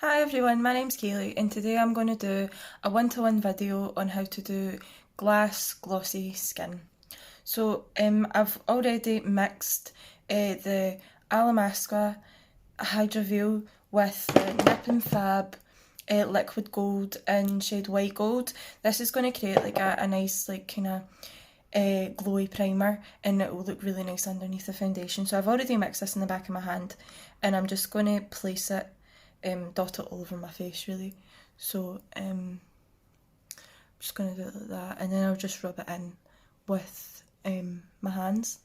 Hi everyone, my name's Kaylee and today I'm going to do a one-to-one video on how to do glass glossy skin. I've already mixed the Alamasca Hydra Veil with the Nip and Fab Liquid Gold in shade White Gold. This is going to create like a nice like kind of glowy primer, and it will look really nice underneath the foundation. So I've already mixed this in the back of my hand and I'm just going to place it, dot it all over my face really. So I'm just going to do it like that, and then I'll just rub it in with my hands.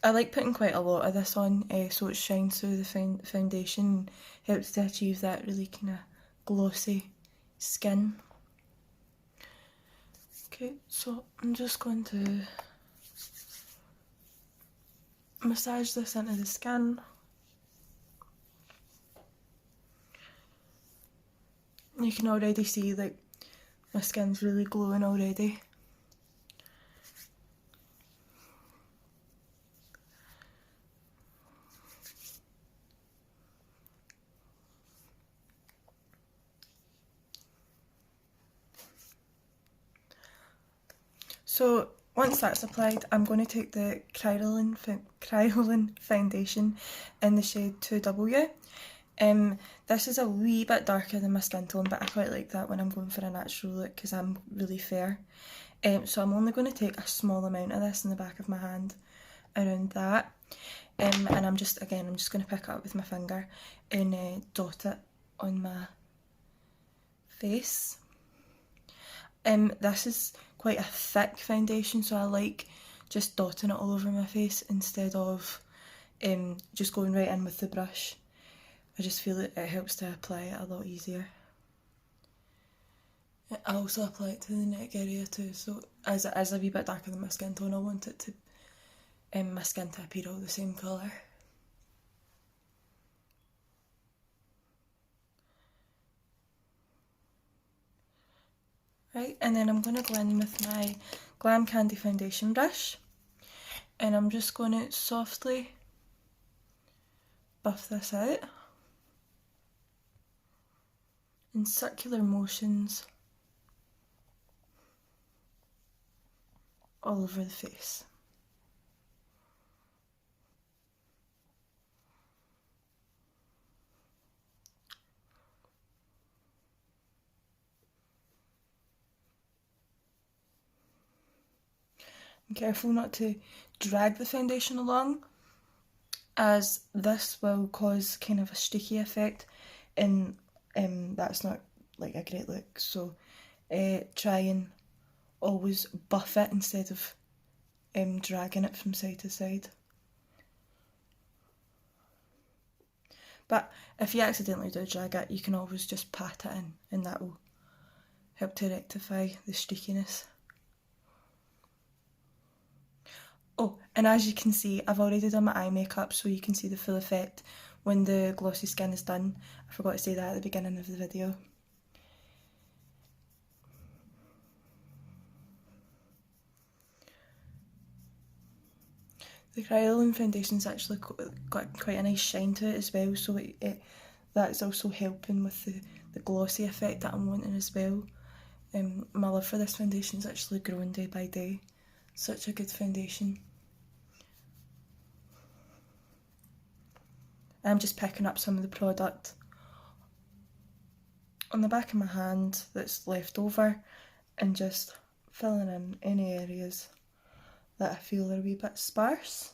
I like putting quite a lot of this on so it shines through the foundation, helps to achieve that really kind of glossy skin. Okay, so I'm just going to massage this into the skin. You can already see like my skin's really glowing already. So once that's applied, I'm going to take the Kryolan foundation in the shade 2W. This is a wee bit darker than my skin tone, but I quite like that when I'm going for a natural look because I'm really fair. So I'm only going to take a small amount of this in the back of my hand, around that. And I'm just going to pick it up with my finger and dot it on my face. This is quite a thick foundation, so I like just dotting it all over my face instead of just going right in with the brush. I just feel it helps to apply it a lot easier. I also apply it to the neck area too, so as it is a wee bit darker than my skin tone, I want it to my skin to appear all the same colour. Right, and then I'm going to go in with my Glam Candy foundation brush, and I'm just going to softly buff this out in circular motions all over the face. I'm careful not to drag the foundation along, as this will cause kind of a streaky effect, and that's not like a great look. So try and always buff it instead of dragging it from side to side. But if you accidentally do drag it, you can always just pat it in, and that will help to rectify the streakiness. Oh, and as you can see, I've already done my eye makeup, so you can see the full effect when the glossy skin is done. I forgot to say that at the beginning of the video. The Kryolan foundation's actually got quite a nice shine to it as well, so that's also helping with the glossy effect that I'm wanting as well. My love for this foundation's actually growing day by day. Such a good foundation. I'm just picking up some of the product on the back of my hand that's left over and just filling in any areas that I feel are a wee bit sparse.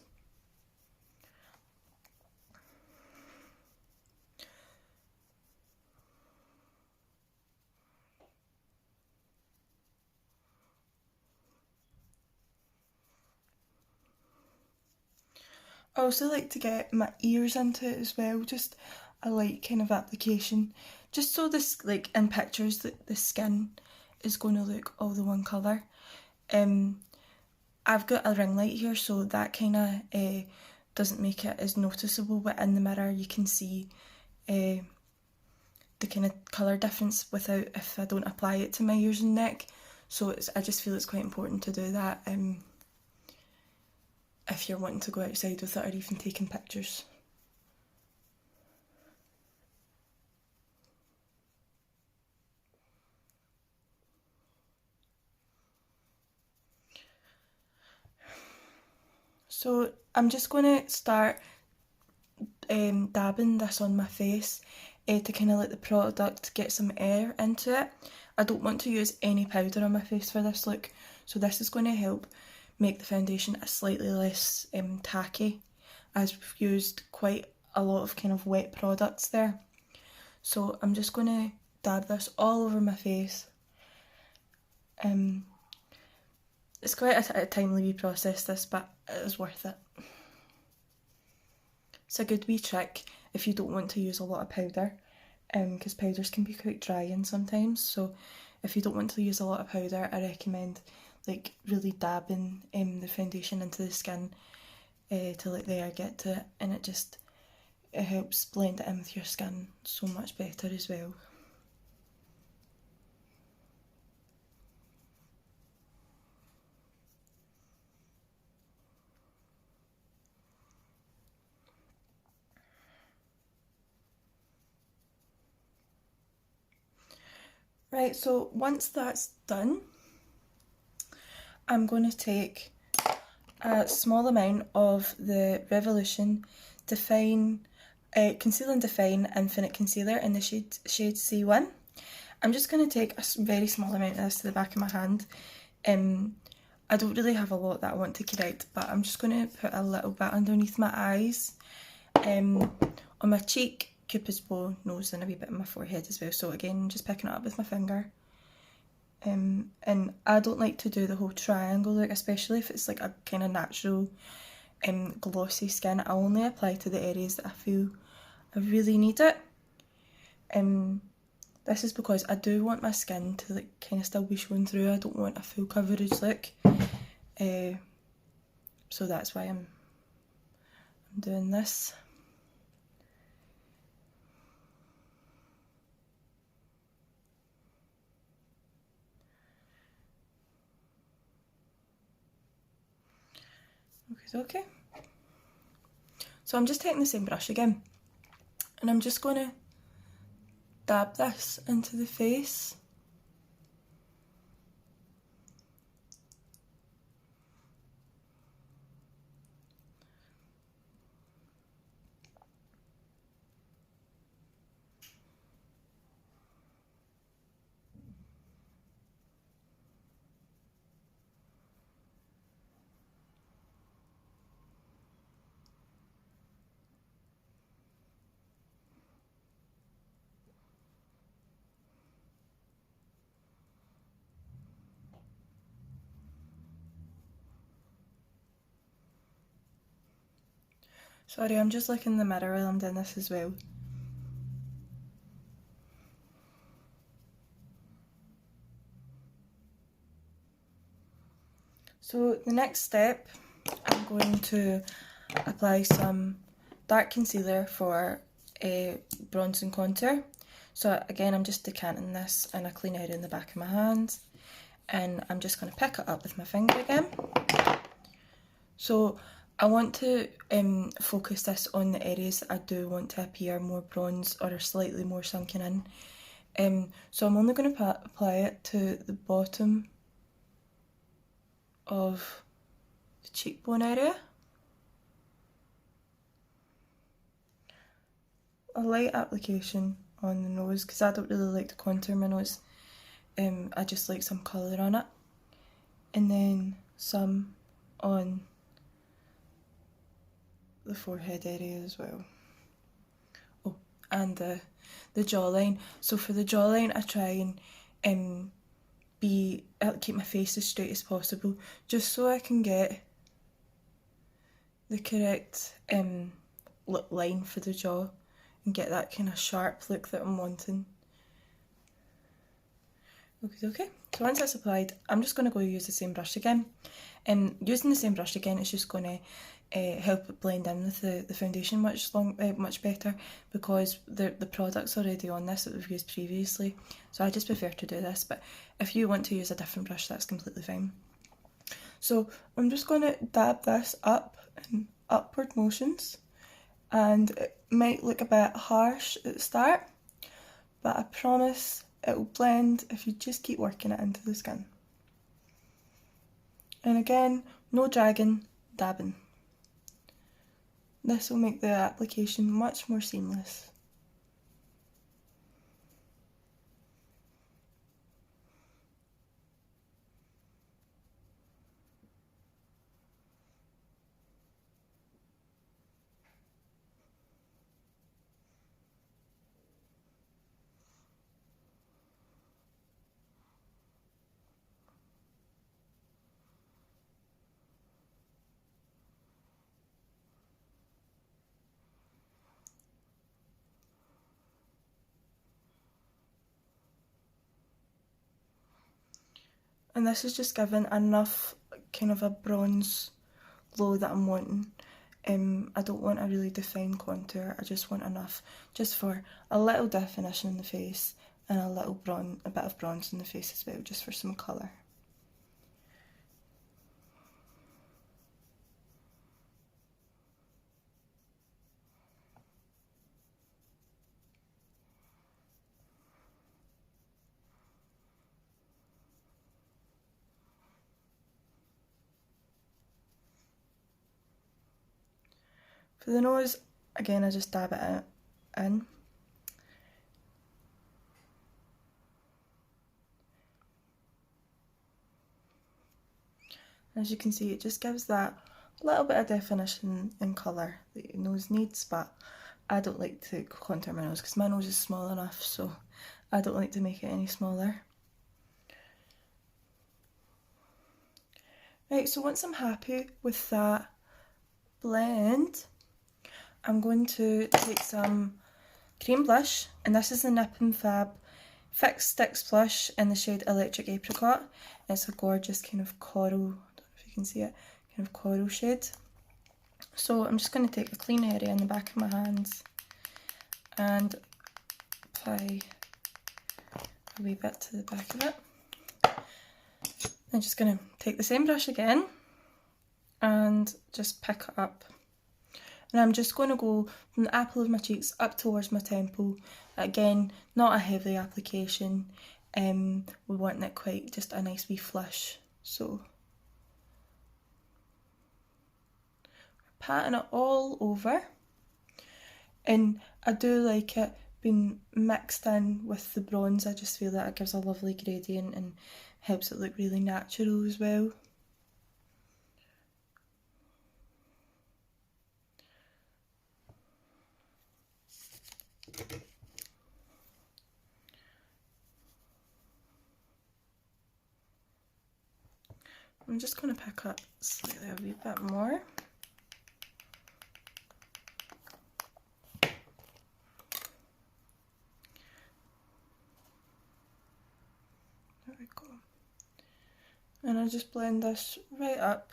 I also like to get my ears into it as well, just a light kind of application, just so this, like in pictures, that the skin is going to look all the one colour. I've got a ring light here, so that kind of doesn't make it as noticeable, but in the mirror you can see the kind of colour difference without, if I don't apply it to my ears and neck. So I just feel it's quite important to do that if you're wanting to go outside with it or even taking pictures. So I'm just going to start dabbing this on my face to kind of let the product get some air into it. I don't want to use any powder on my face for this look, so this is going to help make the foundation a slightly less tacky, as we've used quite a lot of kind of wet products there. So I'm just going to dab this all over my face. It's quite a timely wee process this, but it is worth it. It's a good wee trick if you don't want to use a lot of powder, because powders can be quite drying sometimes. So if you don't want to use a lot of powder, I recommend like really dabbing the foundation into the skin to let the air get to it, and it helps blend it in with your skin so much better as well. Right, so once that's done, I'm going to take a small amount of the Revolution Conceal and Define Infinite Concealer in the shade C1. I'm just going to take a very small amount of this to the back of my hand. I don't really have a lot that I want to correct, but I'm just going to put a little bit underneath my eyes, on my cheek, Cupid's bow, nose, and a wee bit on my forehead as well. So again, just picking it up with my finger. And I don't like to do the whole triangle look, especially if it's like a kind of natural glossy skin. I only apply to the areas that I feel I really need it. This is because I do want my skin to like kind of still be showing through. I don't want a full coverage look. So that's why I'm doing this. Okay. So I'm just taking the same brush again, and I'm just going to dab this into the face. Sorry, I'm just looking in the mirror while I'm doing this as well. So the next step, I'm going to apply some dark concealer for bronze and contour. So again, I'm just decanting this in a clean area in the back of my hand, and I'm just going to pick it up with my finger again. So I want to focus this on the areas that I do want to appear more bronze or are slightly more sunken in. So I'm only going to apply it to the bottom of the cheekbone area. A light application on the nose, because I don't really like to contour my nose. I just like some colour on it. And then some on the forehead area as well. Oh, and the jawline. So for the jawline, I try and keep my face as straight as possible, just so I can get the correct line for the jaw and get that kind of sharp look that I'm wanting. Okay, so once that's applied, I'm just going to go use the same brush again. Using the same brush again is just going to help it blend in with the foundation much better, because the product's already on this that we've used previously. So I just prefer to do this, but if you want to use a different brush, that's completely fine. So I'm just going to dab this up in upward motions, and it might look a bit harsh at the start, but I promise it will blend if you just keep working it into the skin. And again, no dragging, dabbing. This will make the application much more seamless. And this is just giving enough kind of a bronze glow that I'm wanting. I don't want a really defined contour, I just want enough just for a little definition in the face and a bit of bronze in the face as well, just for some colour. For the nose, again, I just dab it in. As you can see, it just gives that little bit of definition and colour that your nose needs, but I don't like to contour my nose because my nose is small enough, so I don't like to make it any smaller. Right, so once I'm happy with that blend, I'm going to take some cream blush, and this is the Nip and Fab Fix Sticks blush in the shade Electric Apricot. It's a gorgeous kind of coral, I don't know if you can see it, kind of coral shade. So I'm just going to take a clean area in the back of my hands and apply a wee bit to the back of it. I'm just going to take the same brush again and just pick it up. And I'm just going to go from the apple of my cheeks up towards my temple. Again, not a heavy application. We want it quite just a nice wee flush. So, patting it all over. And I do like it being mixed in with the bronze. I just feel that it gives a lovely gradient and helps it look really natural as well. I'm just going to pick up slightly a wee bit more. There we go. And I'll just blend this right up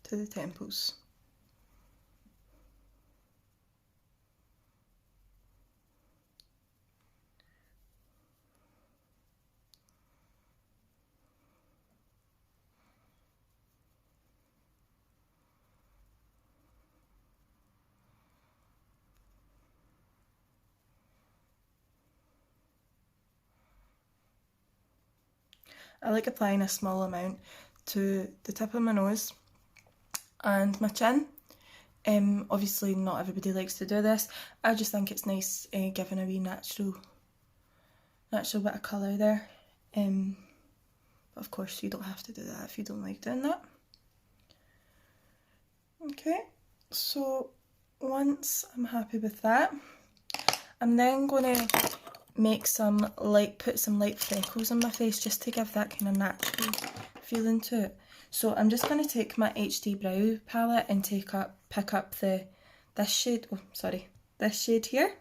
to the temples. I like applying a small amount to the tip of my nose and my chin. Obviously not everybody likes to do this. I just think it's nice giving a wee natural bit of colour there. But of course you don't have to do that if you don't like doing that. Okay, so once I'm happy with that, I'm then going to put some light freckles on my face just to give that kind of natural feeling to it. So I'm just going to take my HD Brow palette and pick up this shade here.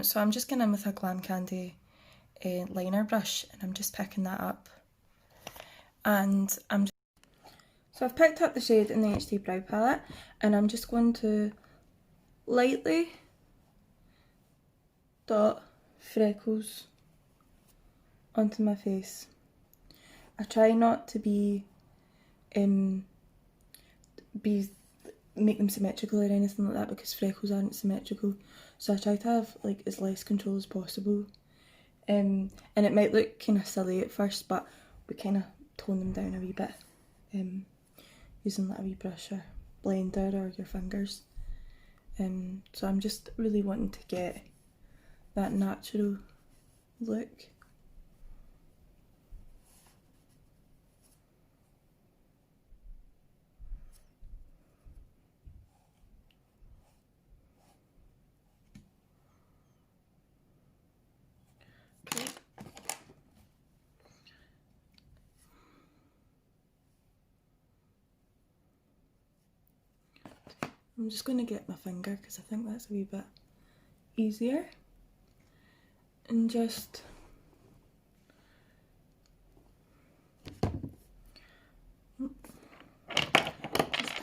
So I'm just going in with a Glam Candy liner brush, and I'm just picking that up. And so I've picked up the shade in the HD Brow palette, and I'm just going to lightly dot freckles onto my face. I try not to make them symmetrical or anything like that, because freckles aren't symmetrical. So I try to have like as less control as possible. And it might look kind of silly at first, but we kind of tone them down a wee bit using that wee brusher. blender or your fingers. So I'm just really wanting to get that natural look. Okay. I'm just going to get my finger because I think that's a wee bit easier, and just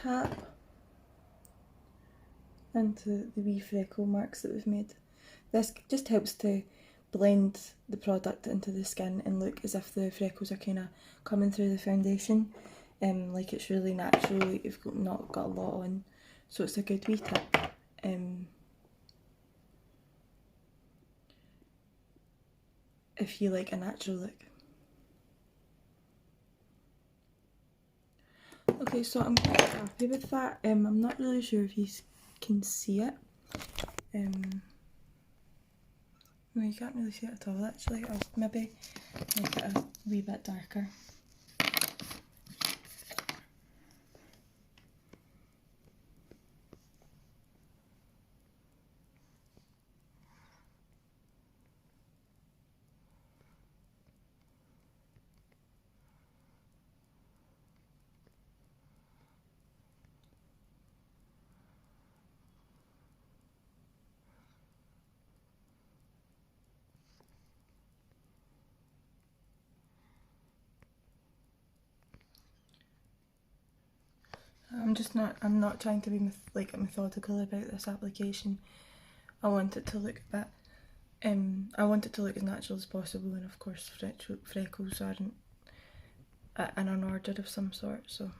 tap into the wee freckle marks that we've made. This just helps to blend the product into the skin and look as if the freckles are kind of coming through the foundation, like it's really natural, like you've not got a lot on. So it's a good wee tip. If you like a natural look. Okay, so I'm quite happy with that. I'm not really sure if you can see it. No, you can't really see it at all actually. I'll maybe make it a wee bit darker. I'm not trying to be methodical about this application. I want it to look a bit, I want it to look as natural as possible, and of course freckles aren't an unordered of some sort, so.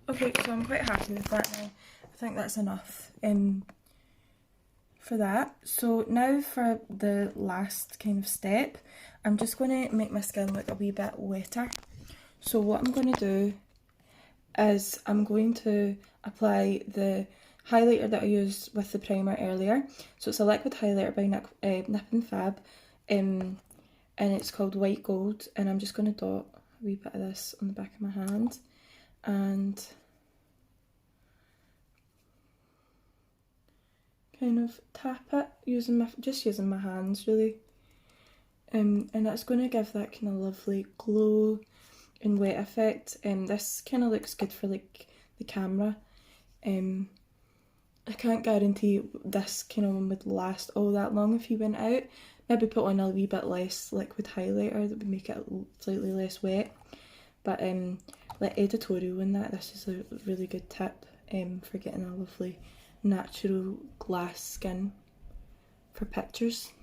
Okay, so I'm quite happy with that now. I think that's enough for that. So now for the last kind of step, I'm just going to make my skin look a wee bit wetter. So what I'm going to do is I'm going to apply the highlighter that I used with the primer earlier. So it's a liquid highlighter by Nip and Fab, and it's called White Gold, and I'm just going to dot a wee bit of this on the back of my hand and kind of tap it using my hands really, and that's going to give that kind of lovely glow and wet effect. This kind of looks good for like the camera. I can't guarantee this kind of one would last all that long if you went out. Maybe put on a wee bit less liquid highlighter that would make it slightly less wet. But like editorial in that, this is a really good tip for getting a lovely natural glass skin for pictures.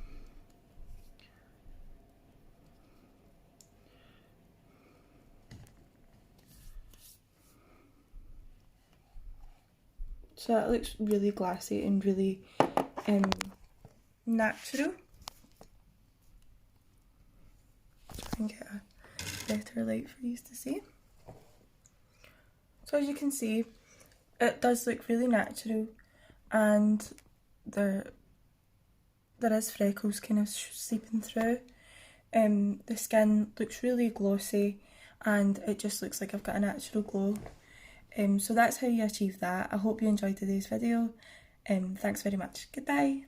So that looks really glassy and really natural. Try and get a better light for you to see. So as you can see, it does look really natural, and there is freckles kind of seeping through. The skin looks really glossy, and it just looks like I've got a natural glow. So that's how you achieve that. I hope you enjoyed today's video. Thanks very much. Goodbye.